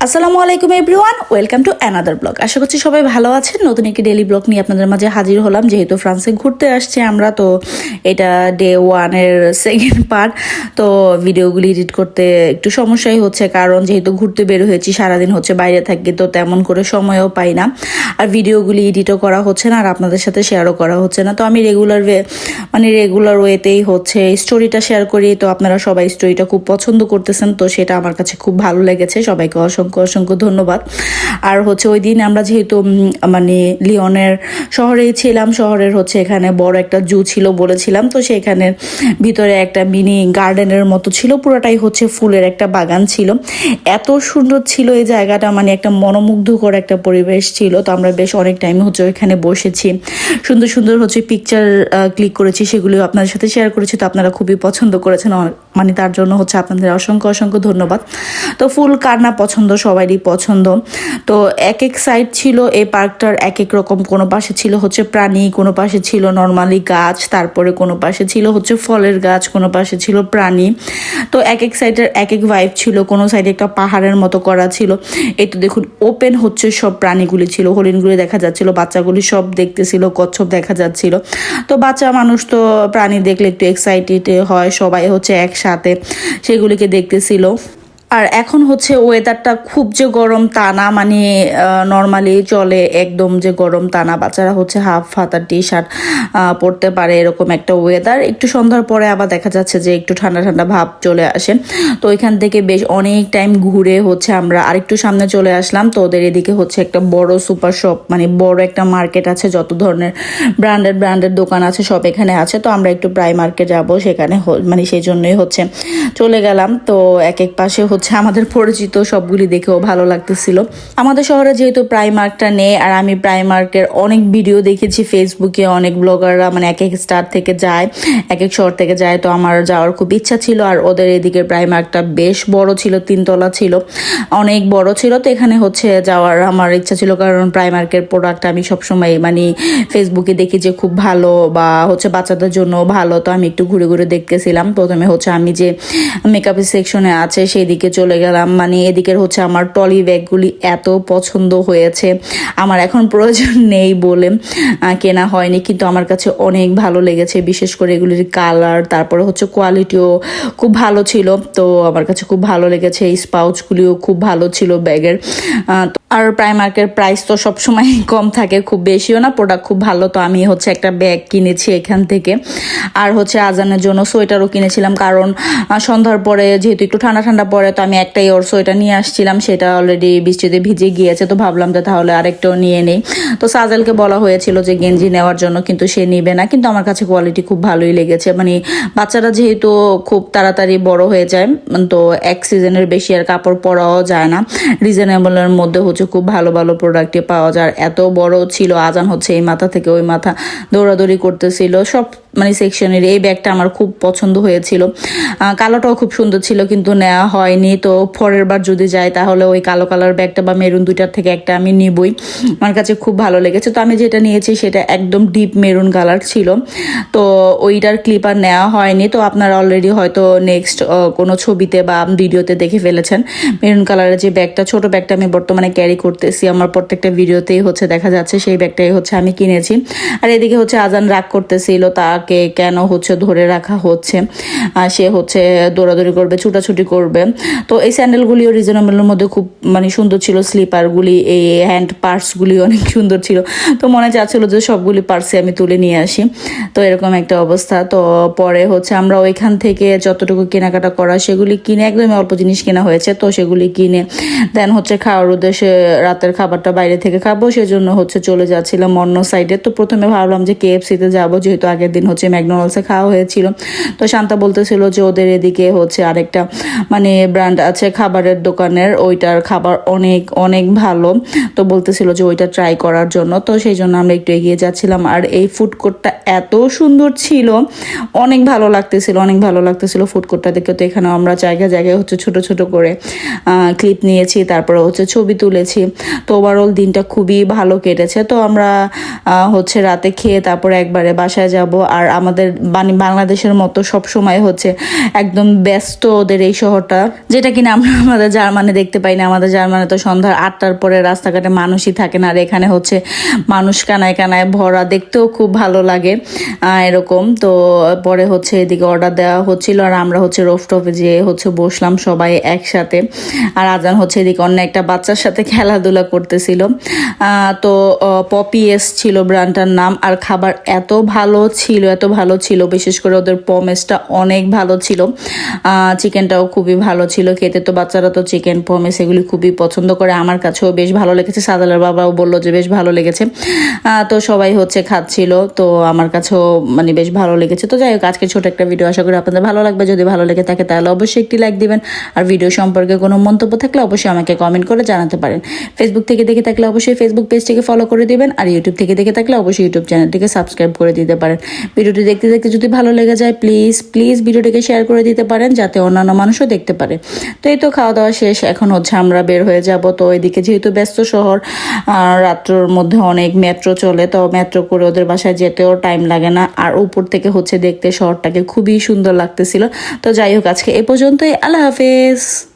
আসসালামু আলাইকুম everyone, welcome to another blog. আশা করছি সবাই ভালো আছেন। নতুন একটি ডেইলি ব্লগ নিয়ে আপনাদের মাঝে হাজির হলাম। যেহেতু ফ্রান্সে ঘুরতে আসছে আমরা, তো এটা ডে 1-এর সেকেন্ড পার্ট। তো ভিডিওগুলি এডিট করতে একটু সমস্যাই হচ্ছে, কারণ যেহেতু ঘুরতে বের হয়েছি, সারাদিন হচ্ছে বাইরে থাকি, তো তেমন করে সময়ও পাই না, আর ভিডিওগুলি এডিটও করা হচ্ছে না, আর আপনাদের সাথে শেয়ারও করা হচ্ছে না। তো আমি রেগুলার ওয়েতেই হচ্ছে স্টোরিটা শেয়ার করি। তো আপনারা সবাই স্টোরিটা খুব পছন্দ করতেছেন, তো সেটা আমার কাছে খুব ভালো লেগেছে। সবাইকে অসংখ্য অসংখ্য ধন্যবাদ। আর হচ্ছে ওই দিন আমরা যেহেতু লিওনের শহরেই ছিলাম, শহরের হচ্ছে এখানে বড় একটা জু ছিল বলেছিলাম, তো সেখানে ভিতরে একটা মিনি গার্ডেনের মতো ছিল, পুরোটাই হচ্ছে ফুলের একটা বাগান ছিল। এত সুন্দর ছিল এই জায়গাটা, একটা মনোমুগ্ধকর একটা পরিবেশ ছিল। তো আমরা বেশ অনেক টাইম হচ্ছে ওইখানে বসেছি, সুন্দর সুন্দর হচ্ছে পিকচার ক্লিক করেছি, সেগুলিও আপনাদের সাথে শেয়ার করেছি। তো আপনারা খুবই পছন্দ করেছেন, তার জন্য হচ্ছে আপনাদের অসংখ্য অসংখ্য ধন্যবাদ। তো ফুল কার না পছন্দ, সবারই পছন্দ। তো এক এক সাইড ছিল এই পার্কটার এক এক রকম। কোনো পাশে ছিল হচ্ছে প্রাণী, কোনো পাশে ছিল নর্মালি গাছ, তারপরে কোনো পাশে ছিল হচ্ছে ফলের গাছ, কোনো পাশে ছিল প্রাণী। তো এক এক সাইডের এক এক ভাইব ছিল। কোনো সাইডে একটা পাহাড়ের মতো করা ছিল। এই তো দেখুন, ওপেন হচ্ছে সব প্রাণীগুলি ছিল, হরিণগুলি দেখা যাচ্ছিল, বাচ্চাগুলি সব দেখতেছিল, কচ্ছপ দেখা যাচ্ছিল। তো বাচ্চা মানুষ তো প্রাণী দেখলে একটু এক্সাইটেড হয়, সবাই হচ্ছে একসাথে সেগুলিকে দেখতেছিল। আর এখন হচ্ছে ওয়েদারটা খুব যে গরম তা না, নর্মালি চলে, একদম যে গরম তা না। বাচ্চারা হচ্ছে হাফ হাতার টি শার্ট পরতে পারে, এরকম একটা ওয়েদার। একটু সন্ধ্যার পরে আবার দেখা যাচ্ছে যে একটু ঠান্ডা ঠান্ডা ভাব চলে আসে। তো ওইখান থেকে বেশ অনেক টাইম ঘুরে হচ্ছে আমরা আরেকটু সামনে চলে আসলাম। তো ওদের এদিকে হচ্ছে একটা বড় সুপার শপ, বড় একটা মার্কেট আছে, যত ধরনের ব্র্যান্ডের দোকান আছে সব এখানে আছে। তো আমরা একটু প্রাইমার্কে যাব, সেখানে সেই জন্যই হচ্ছে চলে গেলাম। তো এক এক পাশে হচ্ছে আমাদের পরিচিত সবগুলি দেখেও ভালো লাগতেছিল। আমাদের শহরে যেহেতু প্রাইমার্কটা নেই, আর আমি প্রাইমার্কের অনেক ভিডিও দেখেছি ফেসবুকে, অনেক ব্লগাররা এক এক স্টার থেকে যায়, এক এক শহর থেকে যায়। তো আমার যাওয়ার খুব ইচ্ছা ছিল। আর ওদের এদিকে প্রাইমার্কটা বেশ বড় ছিল, 3 তলা ছিল, অনেক বড় ছিল। তো এখানে হচ্ছে যাওয়ার আমার ইচ্ছা ছিল, কারণ প্রাইমার্কের প্রোডাক্ট আমি সবসময় ফেসবুকে দেখি যে খুব ভালো, বা হচ্ছে বাচ্চাদের জন্য ভালো। তো আমি একটু ঘুরে ঘুরে দেখতেছিলাম। প্রথমে হচ্ছে আমি যে মেকআপের সেকশনে আছে সেই দিকে চলে গেলাম। এদিকের হচ্ছে আমার ট্রলি ব্যাগগুলি এত পছন্দ হয়েছে, আমার এখন প্রয়োজন নেই বলে কেনা হয়নি, কিন্তু আমার কাছে অনেক ভালো লেগেছে। বিশেষ করে এগুলির কালার, তারপরে হচ্ছে কোয়ালিটিও খুব ভালো ছিল। তো আমার কাছে খুব ভালো লেগেছে। এই স্পাউচগুলিও খুব ভালো ছিল ব্যাগের। আর প্রাইমার্কের প্রাইস তো সবসময় কম থাকে, খুব বেশিও না, প্রোডাক্ট খুব ভালো। তো আমি হচ্ছে একটা ব্যাগ কিনেছি এখান থেকে। আর হচ্ছে আজানের জন্য সোয়েটারও কিনেছিলাম, কারণ সন্ধ্যার পরে যেহেতু একটু ঠান্ডা ঠান্ডা পড়ে, তো আমি একটাই ওর সোয়েটার নিয়ে আসছিলাম, সেটা অলরেডি বৃষ্টিতে ভিজে গিয়েছে। তো ভাবলাম যে তাহলে আরেকটাও নিয়ে নেই। তো সাজেলকে বলা হয়েছিল যে গেঞ্জি নেওয়ার জন্য, কিন্তু সে নিবে না। কিন্তু আমার কাছে কোয়ালিটি খুব ভালোই লেগেছে। বাচ্চারা যেহেতু খুব তাড়াতাড়ি বড় হয়ে যায়, তো এক সিজনের বেশি আর কাপড় পরাও যায় না, রিজনেবলের মধ্যে হচ্ছে খুব ভালো ভালো প্রোডাক্টে পাওয়া যায়। এত বড় ছিল, আজান হচ্ছে এই মাথা থেকে ওই মাথা দৌড়াদৌড়ি করতেছিল সব সেকশনের। এই ব্যাগটা আমার খুব পছন্দ হয়েছিল, কালোটাও খুব সুন্দর ছিল, কিন্তু নেওয়া হয়নি। তো পরের বার যদি যাই তাহলে ওই কালো কালার ব্যাগটা বা মেরুন, দুইটার থেকে একটা আমি নিবই। আমার কাছে খুব ভালো লেগেছে। তো আমি যেটা নিয়েছি সেটা একদম ডিপ মেরুন কালার ছিল। তো ওইটার ক্লিপ আর নেওয়া হয়নি। তো আপনারা অলরেডি হয়তো নেক্সট কোনো ছবিতে বা ভিডিওতে দেখে ফেলেছেন মেরুন কালারের যে ব্যাগটা, ছোট ব্যাগটা আমি বর্তমানে ক্যারি করতেছি। আমার প্রত্যেকটা ভিডিওতেই হচ্ছে দেখা যাচ্ছে সেই ব্যাগটাই হচ্ছে আমি কিনেছি। আর এদিকে হচ্ছে আজান রাগ করতেছিল, তাকে কেন হচ্ছে ধরে রাখা হচ্ছে, সে হচ্ছে দৌড়াদৌড়ি করবে, ছুটাছুটি করবে। তো এই স্যান্ডেলগুলিও রিজনেবলের মধ্যে খুব সুন্দর ছিল, স্লিপারগুলি, এই হ্যান্ড পার্সগুলি অনেক সুন্দর ছিল। তো মনে চাচ্ছিল যে সবগুলি পার্সে আমি তুলে নিয়ে আসি। তো এরকম একটা অবস্থা। তো পরে হচ্ছে আমরা ওইখান থেকে যতটুকু কেনাকাটা করা সেগুলি কিনে, একদমই অল্প জিনিস কেনা হয়েছে, তো সেগুলি কিনে দেন হচ্ছে খাওয়ার উদ্দেশ্যে রাতের খাবারটা বাইরে থেকে খাবো, সেজন্য হচ্ছে চলে যাচ্ছিলাম অন্য সাইডে। তো প্রথমে ভাবলাম যে KFC-তে যাবো, যেহেতু আগের দিন হচ্ছে ম্যাকডোনাল্ডসে খাওয়া হয়েছিল। তো শান্তা বলতেছিল যে ওদের এদিকে হচ্ছে আরেকটা ব্র্যান্ড আছে খাবারের দোকানের, ওইটার খাবার অনেক অনেক ভালো। তো বলতেছিল যে ওইটা ট্রাই করার জন্য। তো সেই জন্য আমরা একটু এগিয়ে যাচ্ছিলাম। আর এই ফুড কোর্টটা এত সুন্দর ছিল, অনেক ভালো লাগতেছিল ফুড কোর্টটা দেখে। তো এখানে আমরা জায়গায় জায়গায় হচ্ছে ছোট ছোট করে ক্লিপ নিয়েছি, তারপরে হচ্ছে ছবি তুলেছি। তো ওভারঅল দিনটা খুবই ভালো কেটেছে। তো আমরা হচ্ছে রাতে খেয়ে তারপরে একবারে বাসায় যাব। আর আর আমাদের বাংলাদেশের মতো সব সময় হচ্ছে একদম ব্যস্ত ওদের এই শহরটা, যেটা কিনা আমরা আমাদের জার্মানি দেখতে পাই না। আমাদের জার্মানি তো সন্ধ্যা 8টার পরে রাস্তাঘাটে মানুষই থাকে না, আর এখানে হচ্ছে মানুষ কানায় কানায় ভরা, দেখতেও খুব ভালো লাগে এরকম। তো পরে হচ্ছে এদিকে অর্ডার দেওয়া হচ্ছিল আর আমরা হচ্ছে রোফটপে যেয়ে হচ্ছে বসলাম সবাই একসাথে। আর আজান হচ্ছে এদিকে অন্য একটা বাচ্চার সাথে খেলাধুলা করতেছিল। তো পপি ছিল ব্র্যান্ডটার নাম। আর খাবার এত ভালো ছিল, বিশেষ করে ওদের পমেসটা অনেক ভালো ছিল, চিকেনটাও খুবই ভালো ছিল খেতে। তো বাচ্চারা তো চিকেন পমেস এগুলি খুবই পছন্দ করে, আমার কাছেও বেশ ভালো লেগেছে, সাদালের বাবাও বললো যে বেশ ভালো লেগেছে। তো সবাই হচ্ছে খাচ্ছিল, তো আমার কাছেও মানে বেশ ভালো লেগেছে। তো যাই হোক, আজকে ছোট একটা ভিডিও, আশা করি আপনাদের ভালো লাগবে। যদি ভালো লেগে থাকে তাহলে অবশ্যই একটি লাইক দিবেন, আর ভিডিও সম্পর্কে কোনো মন্তব্য থাকলে অবশ্যই আমাকে কমেন্ট করে জানাতে পারেন। ফেসবুক থেকে দেখে থাকলে অবশ্যই ফেসবুক পেজটিকে ফলো করে দিবেন, আর ইউটিউব থেকে দেখে থাকলে অবশ্যই ইউটিউব চ্যানেলটিকে সাবস্ক্রাইব করে দিতে পারেন। ভিডিওটি দেখতে দেখতে যদি ভালো লেগে যায় প্লিজ ভিডিওটিকে শেয়ার করে দিতে পারেন, যাতে অন্যান্য মানুষও দেখতে পারে। তো এই তো খাওয়া দাওয়া শেষ, এখন হচ্ছে আমরা বের হয়ে যাব। তো এদিকে যেহেতু ব্যস্ত শহর, রাত্রের মধ্যে অনেক মেট্রো চলে, তো মেট্রো করে ওদের বাসায় যেতেও টাইম লাগে না। আর উপর থেকে হচ্ছে দেখতে শহরটাকে খুবই সুন্দর লাগতেছিল। তো যাই হোক, আজকে এ পর্যন্তই। আল্লাহ হাফেজ।